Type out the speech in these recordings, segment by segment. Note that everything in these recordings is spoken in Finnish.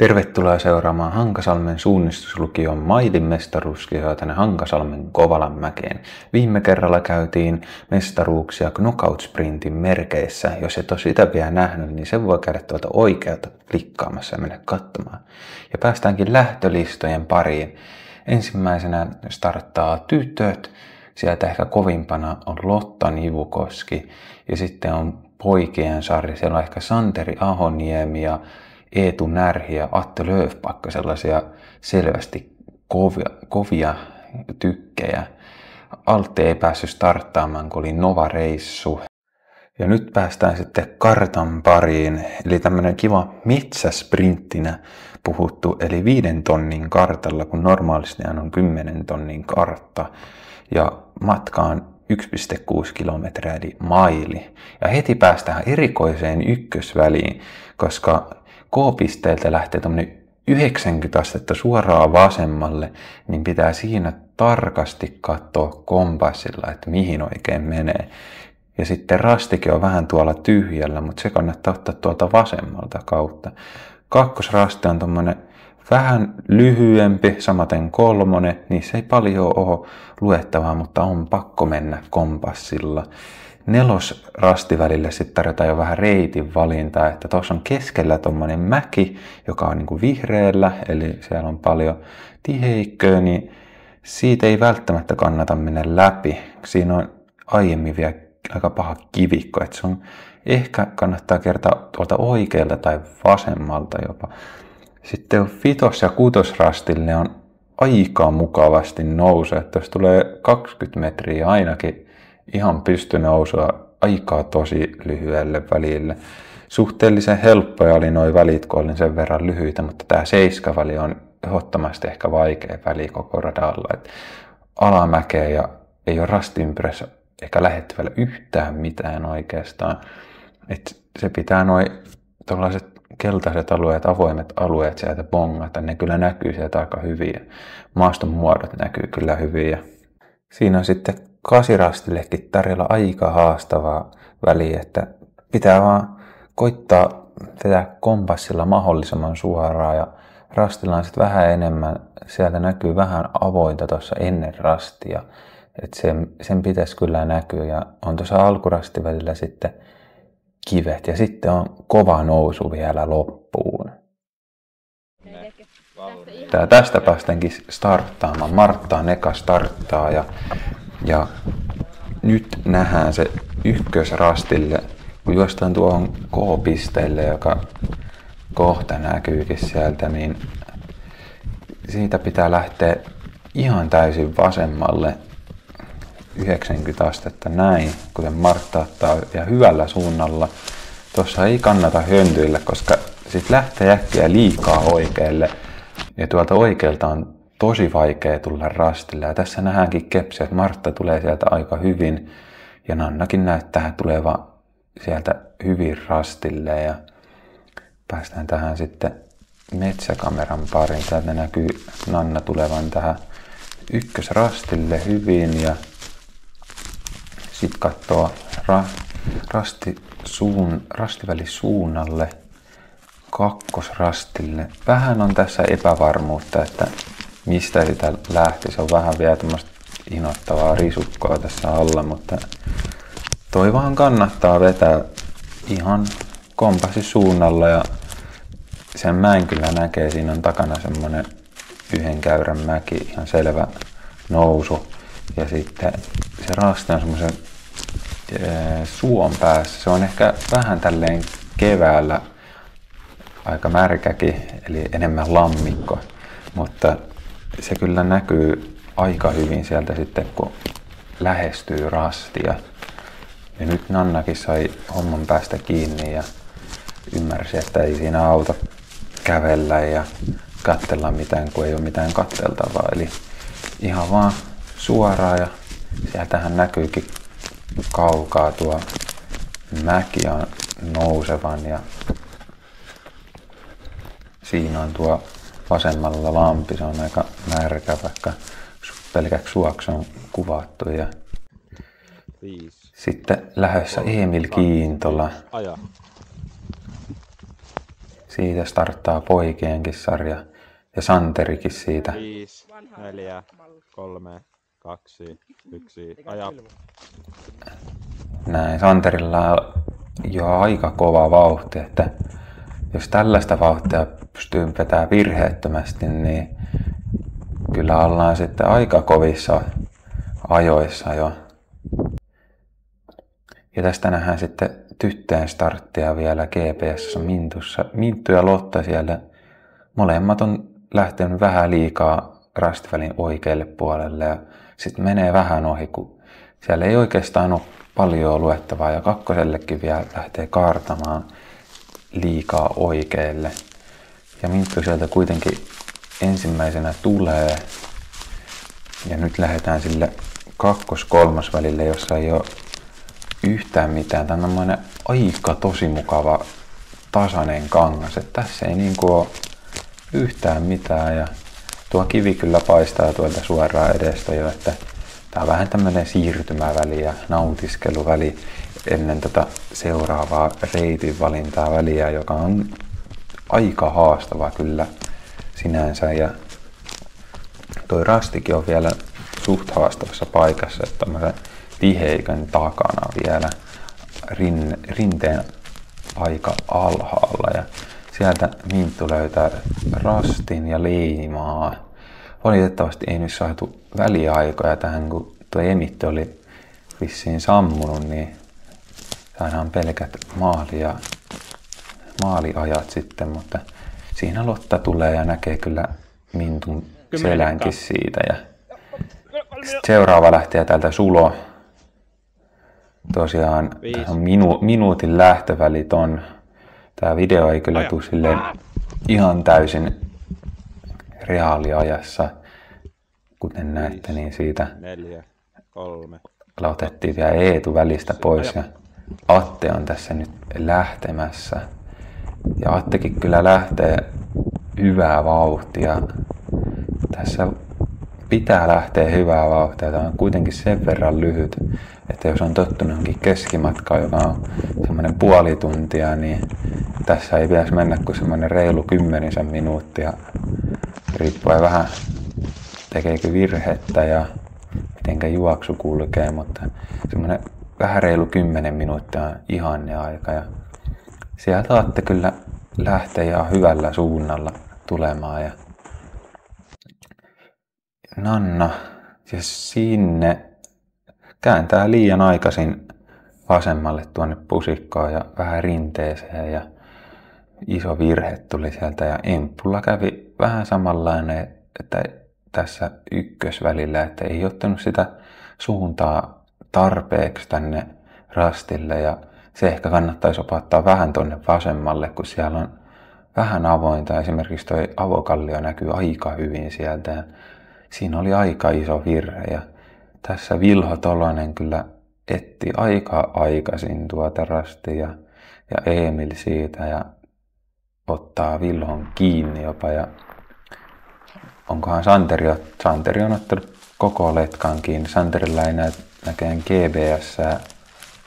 Tervetuloa seuraamaan Hankasalmen suunnistuslukion Mailin mestaruuskisoja tänne Hankasalmen Kovalanmäkeen. Viime kerralla käytiin mestaruuksia knockout-sprintin merkeissä. Jos et ole sitä vielä nähnyt, niin sen voi käydä tuolta oikealta klikkaamassa ja mennä katsomaan. Ja päästäänkin lähtölistojen pariin. Ensimmäisenä starttaa tytöt. Sieltä ehkä kovimpana on Lotta Nivukoski. Ja sitten on poikien sarja. Siellä on ehkä Santeri Ahoniemi ja Eetu Närhi ja Atte Löfbacka, sellaisia selvästi kovia tykkejä. Alte ei päässyt starttaamaan, kun oli Nova-reissu. Ja nyt päästään sitten kartan pariin, eli tämmönen kiva metsäsprinttinä puhuttu, eli 5 tonnin kartalla, kun normaalisti on 10 tonnin kartta. Ja matka on 1,6 kilometriä, eli maili. Ja heti päästään erikoiseen ykkösväliin, koska K-pisteeltä lähtee tämmöinen 90 astetta suoraan vasemmalle, niin pitää siinä tarkasti katsoa kompassilla, että mihin oikein menee. Ja sitten rastikin on vähän tuolla tyhjällä, mutta se kannattaa ottaa tuolta vasemmalta kautta. Kakkosrasti on tommonen vähän lyhyempi, samaten kolmonen, niin se ei paljon ole luettavaa, mutta on pakko mennä kompassilla. Nelosrastivälille sitten tarjotaan jo vähän reitin valintaa, että tuossa on keskellä tommonen mäki, joka on niinku vihreällä, eli siellä on paljon tiheikköä, niin siitä ei välttämättä kannata mennä läpi. Siinä on aiemmin vielä aika paha kivikko, että se on ehkä kannattaa kertaa tuolta oikealta tai vasemmalta jopa. Sitten on 5- ja 6-rastille ne on aika mukavasti nousee, että jos tulee 20 metriä ainakin ihan pystynousua aikaa tosi lyhyelle välille. Suhteellisen helppoja oli nuo välit, kun olin sen verran lyhyitä, mutta tämä 7-väli on ehdottomasti ehkä vaikea väli koko radalla. Et alamäkeä ja ei ole rastiympyrässä eikä lähdetty vielä yhtään mitään oikeastaan. Et se pitää nuo tällaiset keltaiset alueet, avoimet alueet sieltä bongata. Ne kyllä näkyy sieltä aika hyvin. Maaston muodot näkyy kyllä hyvin. Siinä on sitten 8-rastillekin tarjolla aika haastavaa väliä, että pitää vaan koittaa vetää kompassilla mahdollisimman suoraan ja rastilla on sitten vähän enemmän, sieltä näkyy vähän avointa tuossa ennen rastia, että sen pitäisi kyllä näkyä ja on tuossa alkurastivälillä sitten kivet ja sitten on kova nousu vielä loppuun. Tästä päästäänkin starttaamaan. Martta on eka starttaa ja nyt nähdään se ykkösrastille, kun juostaan tuohon K-pisteelle, joka kohta näkyykin sieltä, niin siitä pitää lähteä ihan täysin vasemmalle 90 astetta näin, kuten Martta ottaa ja hyvällä suunnalla. Tuossa ei kannata höntyillä, koska sit lähtee äkkiä liikaa oikealle ja tuolta oikealta on tosi vaikea tulla rastille. Ja tässä nähdäänkin kepsiä, että Martta tulee sieltä aika hyvin ja Nannakin näyttää tulevan sieltä hyvin rastille. Ja päästään tähän sitten metsäkameran pariin. Täältä näkyy Nanna tulevan tähän ykkösrastille hyvin ja sitten katsoo rastivälisuunnalle kakkosrastille. Vähän on tässä epävarmuutta, että mistä sitä lähti. Se on vähän vielä tämmöistä innoittavaa risukkoa tässä alla, mutta toi vaan kannattaa vetää ihan kompassisuunnalla ja sen mäen kyllä näkee. Siinä on takana semmonen 1 käyrän mäki, ihan selvä nousu ja sitten se rasti on semmoisen suon päässä. Se on ehkä vähän tälleen keväällä aika märkäkin, eli enemmän lammikko, mutta se kyllä näkyy aika hyvin sieltä sitten, kun lähestyy rastia. Ja nyt Nannakin sai homman päästä kiinni ja ymmärsi, että ei siinä auta kävellä ja katsella mitään, kun ei ole mitään katseltavaa. Eli ihan vaan suoraan ja sieltähän näkyykin kaukaa tuo mäki on nousevan ja siinä on tuo vasemmalla lampi, se on aika märkä, vaikka pelkäksi suoksi on kuvattu. Ja sitten lähdössä Emil Kiintola. Siitä starttaa poikienkin sarja. Ja Santerikin siitä. 5, 4, 3, 2, 1, aja. Näin, Santerilla on jo aika kova vauhti, että jos tällaista vauhtia pystyy vetämään virheettömästi, niin kyllä ollaan sitten aika kovissa ajoissa jo. Ja tästä nähdään sitten tyttöjen starttia vielä GPS-mintussa. Minttu ja Lotta siellä molemmat on lähtenyt vähän liikaa rastivälin oikealle puolelle ja sitten menee vähän ohi, kun siellä ei oikeastaan ole paljon luettavaa ja kakkosellekin vielä lähtee kaartamaan liikaa oikealle. Ja Minttu sieltä kuitenkin ensimmäisenä tulee ja nyt lähdetään sille kakkos-kolmas välille, jossa ei ole yhtään mitään. Tämä on aika tosi mukava tasainen kangas, että tässä ei niinku ole yhtään mitään ja tuo kivi kyllä paistaa tuolta suoraan edestä jo, että tää on vähän tämmönen siirtymäväli ja nautiskeluväli ennen tätä seuraavaa reitin valintaa väliä, joka on aika haastava kyllä sinänsä ja toi rastikin on vielä suht haastavassa paikassa, että tämmöisen tiheikön takana vielä rinteen aika alhaalla ja sieltä Minttu löytää rastin ja leimaa. Valitettavasti ei nyt saatu väliaikoja tähän, kun tuo emitti oli vissiin sammunut, niin saadaan pelkät maaliajat sitten, mutta siinä Lotta tulee ja näkee kyllä Mintun selänkin siitä. Ja seuraava lähtee täältä Sulo. Tosiaan on minuutin lähtövälit on. Tää video ei kyllä tule silleen ihan täysin reaaliajassa, kuten näette, niin siitä 4, 3. otettiin vielä Eetu välistä pois ja Atte on tässä nyt lähtemässä. Ja Attekin kyllä lähtee hyvää vauhtia. Tässä pitää lähteä hyvää vauhtia. Tämä on kuitenkin sen verran lyhyt, että jos on tottunut johonkin keskimatkaan, joka on semmoinen puoli tuntia, niin tässä ei pitäisi mennä kuin semmoinen reilu 10 minuuttia. Riippuen vähän tekeekö virhettä ja mitenkä juoksu kulkee, mutta semmoinen vähän reilu 10 minuuttia on ihanne aika. Ja sieltä Atte kyllä lähtee ihan hyvällä suunnalla tulemaan. Ja Nanna ja sinne kääntää liian aikaisin vasemmalle tuonne pusikkoon ja vähän rinteeseen ja iso virhe tuli sieltä ja Emppulla kävi vähän samanlainen, että tässä ykkösvälillä, että ei ottanut sitä suuntaa tarpeeksi tänne rastille ja se ehkä kannattaisi opattaa vähän tonne vasemmalle, kun siellä on vähän avointa. Esimerkiksi toi avokallio näkyy aika hyvin sieltä ja siinä oli aika iso virhe ja tässä Vilho Tolonen kyllä etti aika aikaisin tuota rastia ja Emil siitä ja ottaa Vilhon kiinni jopa ja onkohan Santeri on ottanut koko letkan kiinni. Santerilla ei näkään GPS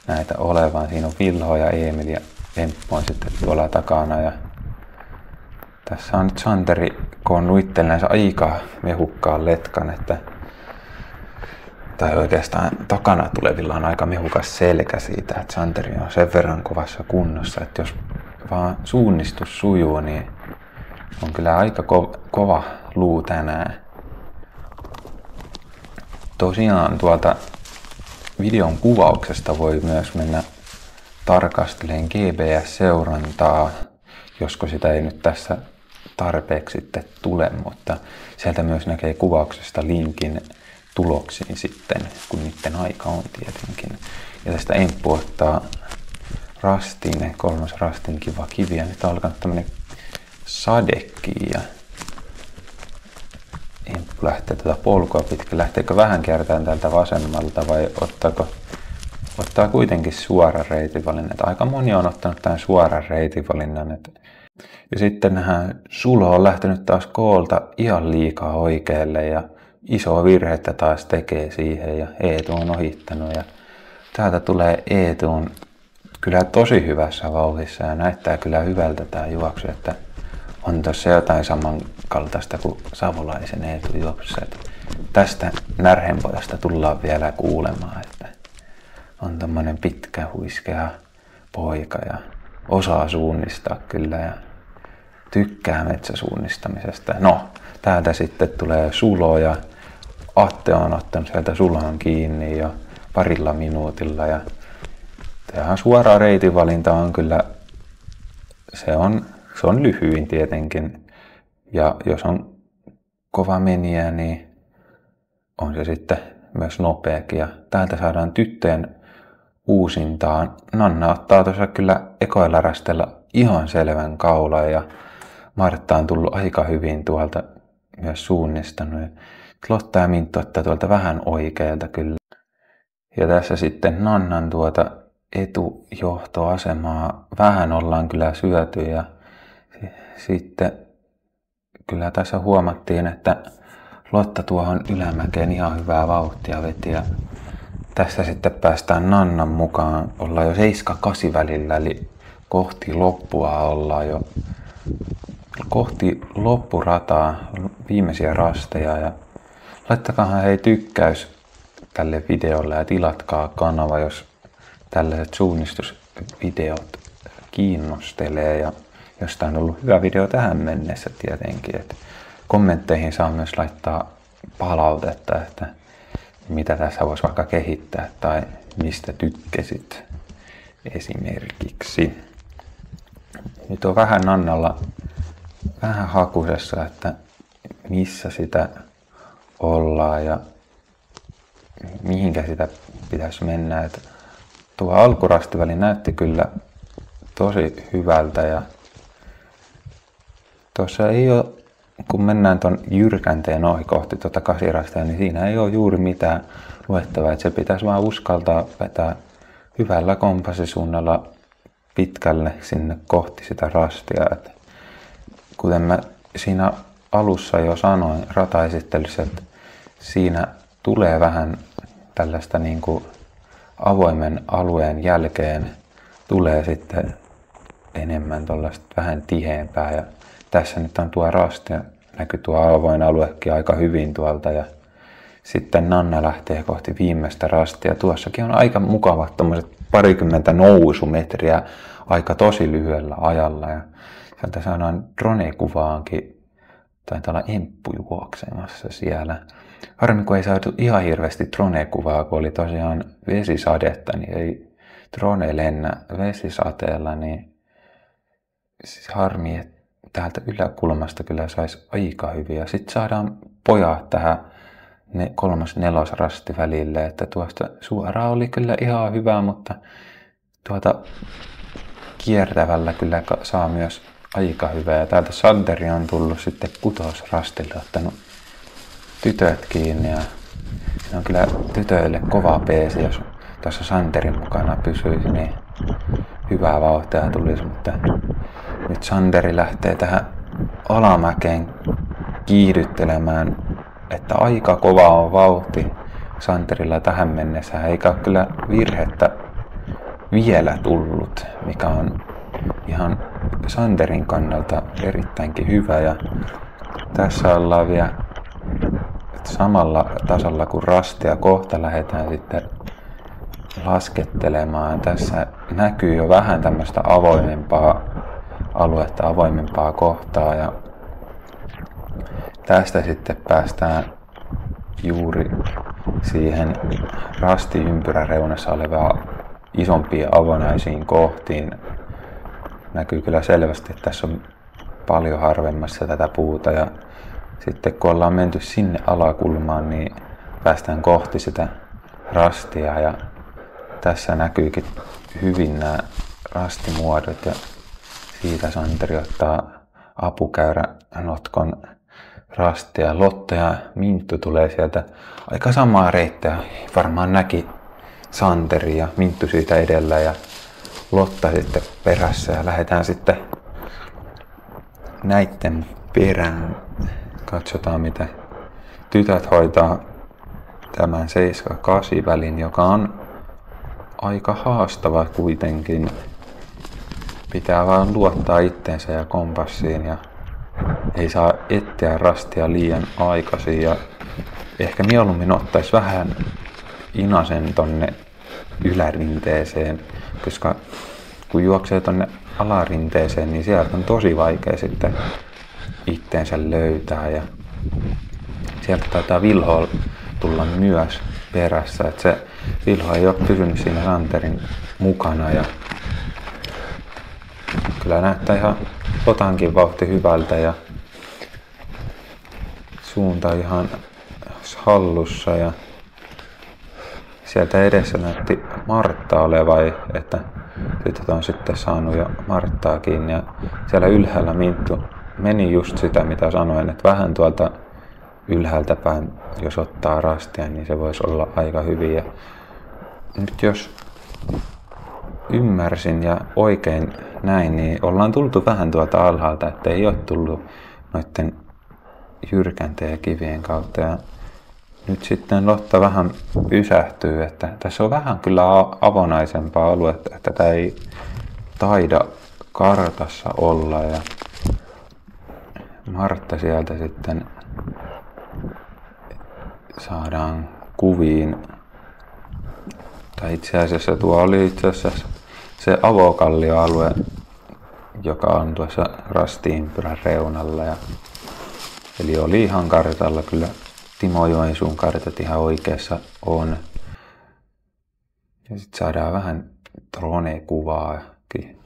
näitä olevan. Siinä on Vilho ja Emil ja Emppu on sitten tuolla takana ja tässä on nyt Santeri koonnut itsellensä aika mehukkaan letkan, tai oikeastaan takana tulevilla on aika mehukas selkä siitä, että Santeri on sen verran kovassa kunnossa, että jos vaan suunnistus sujuu, niin on kyllä aika kova luu tänään. Tosiaan tuolta videon kuvauksesta voi myös mennä tarkastelemaan GPS-seurantaa, josko sitä ei nyt tässä tarpeeksi sitten tule, mutta sieltä myös näkee kuvauksesta linkin tuloksiin sitten, kun niiden aika on tietenkin. Ja tästä Emppu ottaa rastin, kolmas rastin kiva kivi, ja nyt on alkanut tämmönen sadekin, ja Emppu lähtee tätä polkua pitkin. Lähteekö vähän kiertämään täältä vasemmalta vai ottaa kuitenkin suoran reitinvalinnan? Aika moni on ottanut tämän suoran reitinvalinnan. Ja sitten nähdään, Sulo on lähtenyt taas koolta ihan liikaa oikealle ja iso virhettä taas tekee siihen ja Eetu on ohittanut. Ja täältä tulee Eetuun kyllä tosi hyvässä vauhdissa ja näyttää kyllä hyvältä tää juoksu, että on tossa jotain samankaltaista kuin Savolaisen Eetu juoksussa. Tästä Närhenpojasta tullaan vielä kuulemaan, että on tommonen pitkä huiskea poika ja osaa suunnistaa kyllä ja tykkää metsäsuunnistamisesta. No, täältä sitten tulee Sulo ja Atte on ottanut sieltä Suloon kiinni jo parilla minuutilla ja tähän suora reitinvalinta on kyllä, se on lyhyin tietenkin ja jos on kova menijä, niin on se sitten myös nopeakin ja täältä saadaan tyttöjen uusintaan. Nanna ottaa tuossa kyllä ekoilla rastella ihan selvän kaulan ja Martta on tullut aika hyvin tuolta myös suunnistanut. Lotta ja Minttu ottaa tuolta vähän oikealta kyllä. Ja tässä sitten Nannan etujohtoasemaa vähän ollaan kyllä syöty ja sitten kyllä tässä huomattiin, että Lotta tuohon ylämäkeen ihan hyvää vauhtia veti ja tässä sitten päästään Nannan mukaan. Ollaan jo 7-8 välillä, eli kohti loppua ollaan jo. Kohti loppurataa, viimeisiä rasteja ja laittakahan hei tykkäys tälle videolle ja tilatkaa kanava, jos tällaiset suunnistusvideot kiinnostelee ja jos tää on ollut hyvä video tähän mennessä tietenkin. Et kommentteihin saa myös laittaa palautetta, että mitä tässä voisi vaikka kehittää tai mistä tykkäsit esimerkiksi. Nyt on vähän Nannalla vähän hakusessa, että missä sitä ollaan ja mihinkä sitä pitäisi mennä. Että tuo alkurastiväli näytti kyllä tosi hyvältä ja tuossa ei ole, kun mennään ton jyrkänteen ohi kohti tuota 8 rastia, niin siinä ei ole juuri mitään luettavaa. Että se pitäisi vaan uskaltaa vetää hyvällä kompassisuunnalla pitkälle sinne kohti sitä rastia. Että kuten mä siinä alussa jo sanoin rataesittelyssä, että siinä tulee vähän tällaista niin kuin avoimen alueen jälkeen tulee sitten enemmän tuollaista vähän tiheämpää ja tässä nyt on tuo rasti ja näkyy tuo avoin aluekin aika hyvin tuolta ja sitten Nanna lähtee kohti viimeistä rastia. Tuossakin on aika mukavat tommoset 20 nousumetriä aika tosi lyhyellä ajalla ja sieltä saadaan drone-kuvaankin, taitaa olla Emppu juoksemassa siellä. Harmi kun ei saatu ihan hirveästi drone-kuvaa, kun oli tosiaan vesisadetta, niin ei drone lennä vesisateella, niin siis harmi, että täältä yläkulmasta kyllä saisi aika hyviä. Sitten saadaan pojat tähän 3-4 rasti välille, että tuosta suoraan oli kyllä ihan hyvä, mutta tuota kiertävällä kyllä saa myös aika hyvää. Ja täältä Santeri on tullut sitten kutosrastille, ottanut tytöt kiinni ja siinä on kyllä tytöille kova peesi, jos tuossa Santerin mukana pysyisi, niin hyvää vauhtia tulisi, mutta nyt Santeri lähtee tähän alamäkeen kiihdyttelemään, että aika kova on vauhti Santerilla tähän mennessä, eikä ole kyllä virhettä vielä tullut, mikä on ihan Santerin kannalta erittäinkin hyvä ja tässä ollaan vielä samalla tasolla kuin rastia, kohta lähdetään sitten laskettelemaan. Tässä näkyy jo vähän tämmöistä avoimempaa aluetta, avoimempaa kohtaa ja tästä sitten päästään juuri siihen rastiympyrän reunassa olevaan isompiin avonaisiin kohtiin. Näkyy kyllä selvästi, että tässä on paljon harvemmassa tätä puuta ja sitten kun ollaan menty sinne alakulmaan, niin päästään kohti sitä rastia ja tässä näkyykin hyvin nämä rastimuodot ja siitä Santeri ottaa apukäyränotkon rastia. Lotta ja Minttu tulee sieltä aika samaa reittiä, varmaan näki Santeri ja Minttu siitä edellä ja Lotta sitten perässä ja lähdetään sitten näitten perään. Katsotaan mitä tytöt hoitaa tämän 7-8 välin, joka on aika haastava kuitenkin. Pitää vaan luottaa itteensä ja kompassiin ja ei saa etsiä rastia liian aikaisin ja ehkä mieluummin ottaisi vähän inasen tonne ylärinteeseen, koska kun juoksee tonne alarinteeseen, niin sieltä on tosi vaikea sitten itteensä löytää ja sieltä taitaa Vilho tulla myös perässä, että se Vilho ei ole pysynyt siinä Santerin mukana ja kyllä näyttää ihan Sotankin vauhti hyvältä ja suunta ihan hallussa ja sieltä edessä näytti Martta oleva, että tytöt on sitten saanut jo Marttaa kiinni ja siellä ylhäällä Minttu meni just sitä mitä sanoin, että vähän tuolta ylhäältä päin jos ottaa rastia niin se voisi olla aika hyvin ja nyt jos ymmärsin ja oikein näin, niin ollaan tultu vähän tuolta alhaalta, että ei ole tullut noiden jyrkänteen ja kivien kautta. Ja nyt sitten Lotta vähän pysähtyy, että tässä on vähän kyllä avonaisempaa aluetta, että tätä ei taida kartassa olla. Ja Martta sieltä sitten saadaan kuviin. Tai itse asiassa tuo oli itse asiassa se avokallioalue, joka on tuossa rasti-ympyrän reunalla. Eli oli ihan kartalla, kyllä Timo Joensuun kartat ihan oikeassa on. Ja sitten saadaan vähän drone-kuvaakin.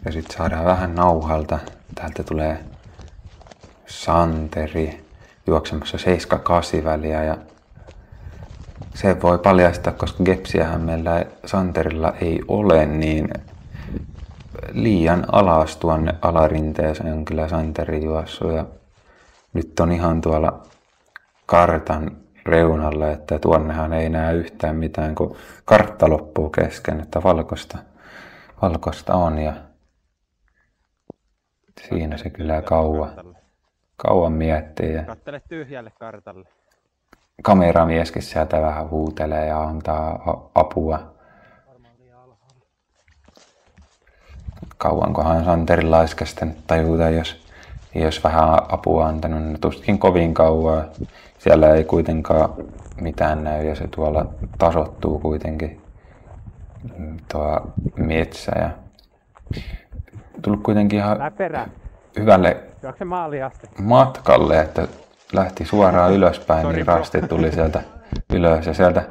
Ja sitten saadaan vähän nauhalta. Täältä tulee Santeri juoksemassa 7-8 väliä ja se voi paljastaa, koska gepsiähän meillä Santerilla ei ole, niin liian alas tuonne alarinteeseen on kyllä Santeri juossut ja nyt on ihan tuolla kartan reunalla, että tuonnehan ei näe yhtään mitään, kun kartta loppuu kesken, että valkoista on ja siinä se kyllä kauan miettii. Ja kattele tyhjälle kartalle. Kameramieskin sieltä vähän huutelee ja antaa apua. Kauankohan Santeri laiska sitten tajuta, jos vähän apua antanut, niin tuskin kovin kauan. Siellä ei kuitenkaan mitään näy ja se tuolla tasoittuu kuitenkin tuo metsä. Ja tullut kuitenkin ihan hyvälle matkalle, että lähti suoraan ylöspäin, niin rasti tuli sieltä ylös ja sieltä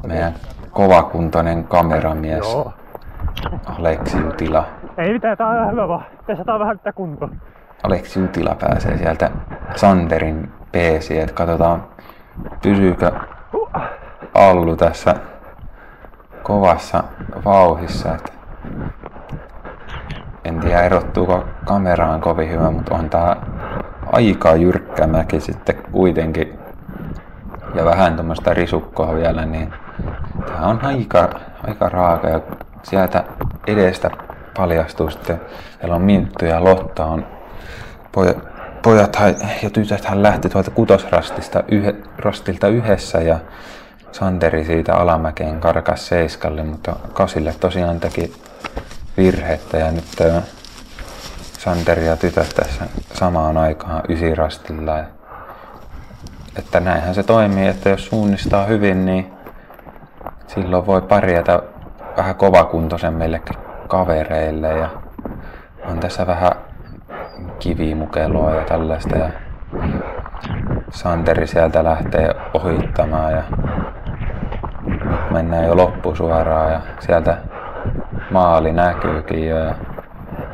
meidän kovakuntoinen kameramies Aleksi Jutila. Ei mitään, tää on ihan hyvä vaan. Tässä tää on vähän nyt kuntoa. Aleksi Jutila pääsee sieltä Santerin peesiin, että katsotaan pysyykö Allu tässä kovassa vauhissa. Että en tiedä erottuuko kameraan kovin hyvä, mutta on tää aika jyrkkä mäki sitten kuitenkin. Ja vähän tuommoista risukkoa vielä, niin tää on aika raaka ja sieltä edestä paljastuu sitten, siellä on Minttu ja Lotta on pojat ja tytöthän lähti tuolta kutosrastilta yhdessä ja Santeri siitä alamäkeen karkas 7, mutta 8 tosiaan teki virhettä ja nyt Santeri ja tytöt tässä samaan aikaan 9 rastilla. Että näinhän se toimii, että jos suunnistaa hyvin, niin silloin voi pärjätä vähän kovakuntoisemmillekin kavereille ja on tässä vähän kivimukeloa ja tällaista ja Santeri sieltä lähtee ohittamaan ja nyt mennään jo loppusuoraan ja sieltä maali näkyykin jo ja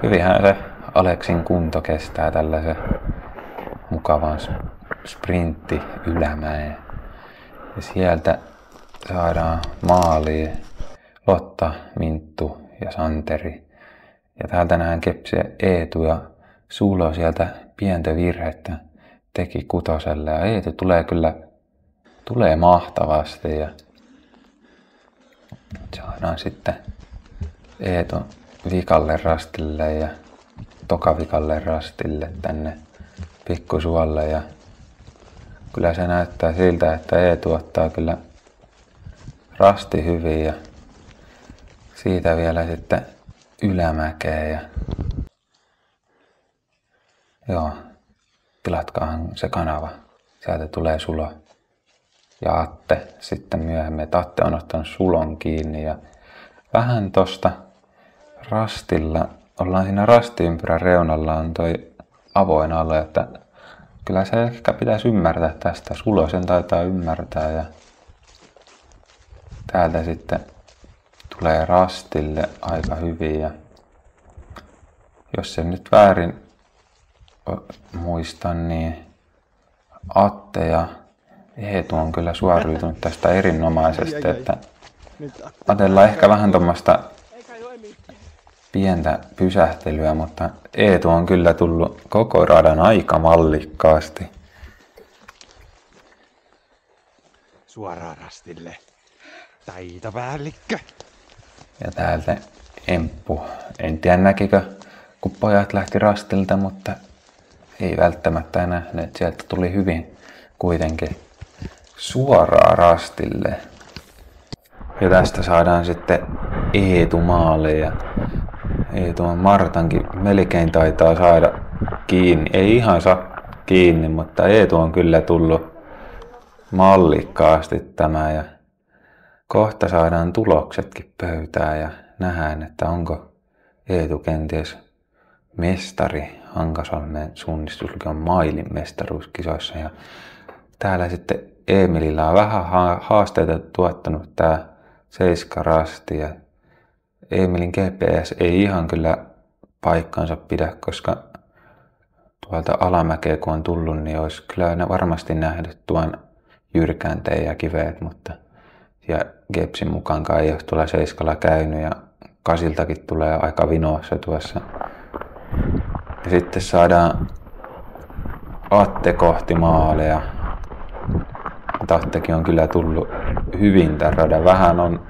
hyvinhän se Aleksin kunto kestää tällaisen mukavan sprintti ylämäen ja sieltä saadaan maaliin Lotta, Minttu ja Santeri. Ja täältä nähdään Kepsiä Eetu ja Sulo sieltä pientä virhettä teki 6 ja Eetu tulee mahtavasti ja saadaan sitten Eetu vikalle rastille ja toka vikalle rastille tänne pikkusuolle ja kyllä se näyttää siltä, että Eetu ottaa kyllä rasti hyvin ja siitä vielä sitten ylämäkeen ja joo, tilatkaahan se kanava. Sieltä tulee Sulo ja Atte sitten myöhemmin, että Atte on ottanut Sulon kiinni ja vähän tosta rastilla, ollaan siinä rastiympyrän reunalla on toi avoin alue, että kyllä se ehkä pitäisi ymmärtää tästä. Sulo sen taitaa ymmärtää ja täältä sitten tulee rastille aika hyvin ja jos sen nyt väärin muistan, niin Atte ja Eetu on kyllä suoriutunut tästä erinomaisesti, että Atella ehkä vähän tuommoista pientä pysähtelyä, mutta Eetu on kyllä tullut koko radan aika mallikkaasti. Suoraan rastille. Taitopäällikkö. Ja täältä Emppu. En tiedä näkikö, kun pojat lähti rastilta, mutta ei välttämättä nähnyt. Sieltä tuli hyvin kuitenkin suoraan rastille. Ja tästä saadaan sitten Eetu maalle ja Eetu on Martankin melkein taitaa saada kiinni. Ei ihan saa kiinni, mutta Eetu on kyllä tullut mallikkaasti tämä ja kohta saadaan tuloksetkin pöytään ja nähdään, että onko Eetu kenties mestari Hankasalmen suunnistuslukion mailin mestaruuskisoissa. Ja täällä sitten Eemilillä on vähän haasteita tuottanut tää 7 rasti ja Eemilin GPS ei ihan kyllä paikkansa pidä, koska tuolta alamäkeä kun on tullut, niin olisi kyllä varmasti nähnyt tuon jyrkänteen ja kiveet, mutta ja Gepsin mukaankaan ei ole tuolla 7 käynyt ja 8 tulee aika vinossa tuossa. Ja sitten saadaan Atte kohti maalia. Attekin on kyllä tullut hyvin tämän radan. Vähän on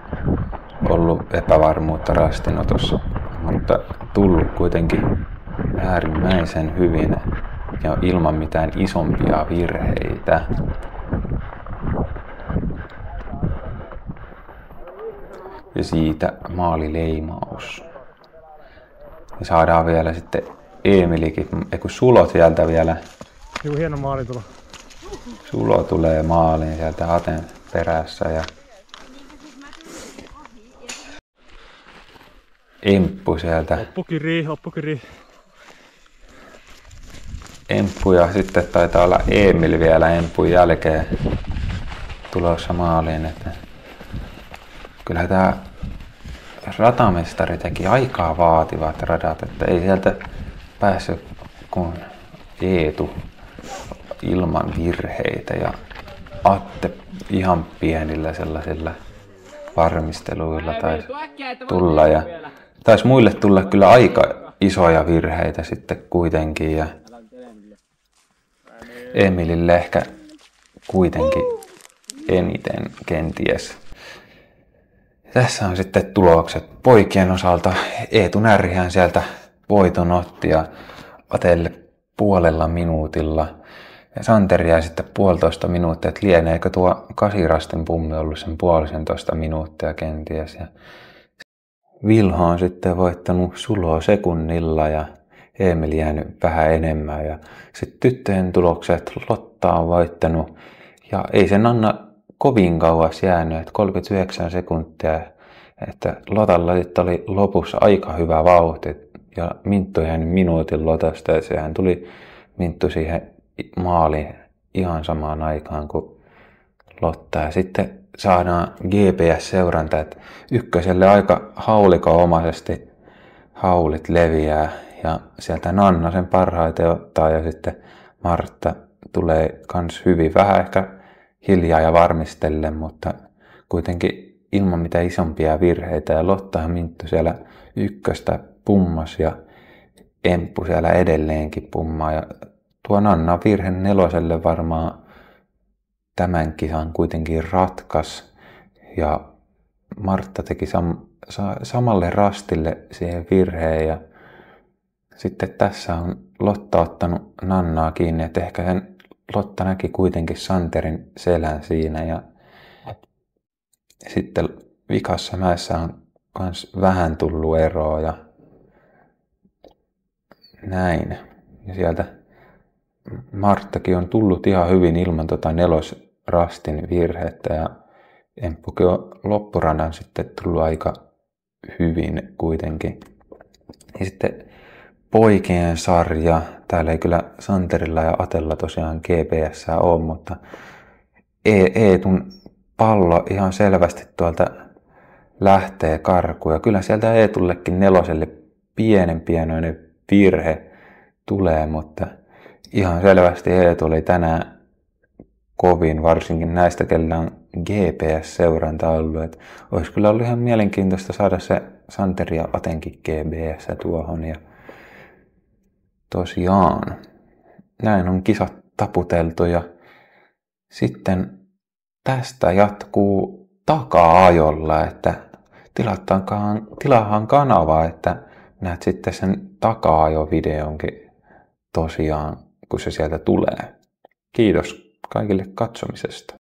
ollut epävarmuutta rastinotossa, mutta tullut kuitenkin äärimmäisen hyvin ja ilman mitään isompia virheitä. Ja siitä maalileimaus. Ja saadaan vielä sitten Eemilikin, kun Sulo sieltä vielä. Juu, hieno maali tulo. Sulo tulee maaliin sieltä Aten perässä ja Emppu sieltä. Oppukiri. Emppu ja sitten taitaa olla Emil vielä Empun jälkeen tulossa maaliin. Että kyllä tämä ratamestari teki aikaa vaativat radat, että ei sieltä päässyt kuin Eetu ilman virheitä ja Atte ihan pienillä sellaisilla varmisteluilla taisi tulla ja taisi muille tulla kyllä aika isoja virheitä sitten kuitenkin ja Emilille ehkä kuitenkin eniten kenties. Tässä on sitten tulokset poikien osalta. Eetu Närhihän sieltä voiton otti ja Atelle puolella minuutilla. Ja Santeri jäi sitten 1,5 minuuttia, että lieneekö tuo 8 rastin pummi ollut sen 1,5 minuuttia kenties. Ja Vilho on sitten voittanut Suloa sekunnilla ja Emil jäänyt vähän enemmän. Ja sitten tyttöjen tulokset Lotta on voittanut ja ei sen Anna kovin kauas jäänyt, että 39 sekuntia. Että Lotalla oli lopussa aika hyvä vauhti ja Minttu jäänyt minuutin Lotasta ja sehän tuli Minttu siihen maaliin ihan samaan aikaan kuin Lotta. Ja sitten saadaan GPS-seuranta, että ykköselle aika haulikomaisesti haulit leviää ja sieltä Nanna sen parhaiten ottaa ja sitten Martta tulee kans hyvin vähän ehkä hiljaa ja varmistellen, mutta kuitenkin ilman mitään isompia virheitä ja Lotta ja Minttu siellä ykköstä pummas ja Emppu siellä edelleenkin pummaa ja tuo Nanna virhe 4 varmaan tämän kisan kuitenkin ratkas ja Martta teki samalle rastille siihen virheen ja sitten tässä on Lotta ottanut Nannaa kiinni, että ehkä sen Lotta näki kuitenkin Santerin selän siinä ja sitten vikassa mäessä on kans vähän tullut eroa ja näin. Ja sieltä Marttakin on tullut ihan hyvin ilman nelosrastin virhettä ja Emppukin on loppuradan sitten tullut aika hyvin kuitenkin. Ja sitten poikien sarja. Täällä ei kyllä Santerilla ja Atella tosiaan GPS ole, mutta Eetun pallo ihan selvästi tuolta lähtee karkuun. Ja kyllä sieltä Eetullekin neloselle pienoinen virhe tulee, mutta ihan selvästi Eetu oli tänään kovin, varsinkin näistä, kellä on GPS-seuranta ollut. Et olisi kyllä ollut ihan mielenkiintoista saada se Santeri ja Atenkin GPS tuohon. Ja tosiaan, näin on kisat taputeltu ja sitten tästä jatkuu taka-ajolla, että tilaahan kanava, että näet sitten sen taka-ajovideonkin tosiaan, kun se sieltä tulee. Kiitos kaikille katsomisesta.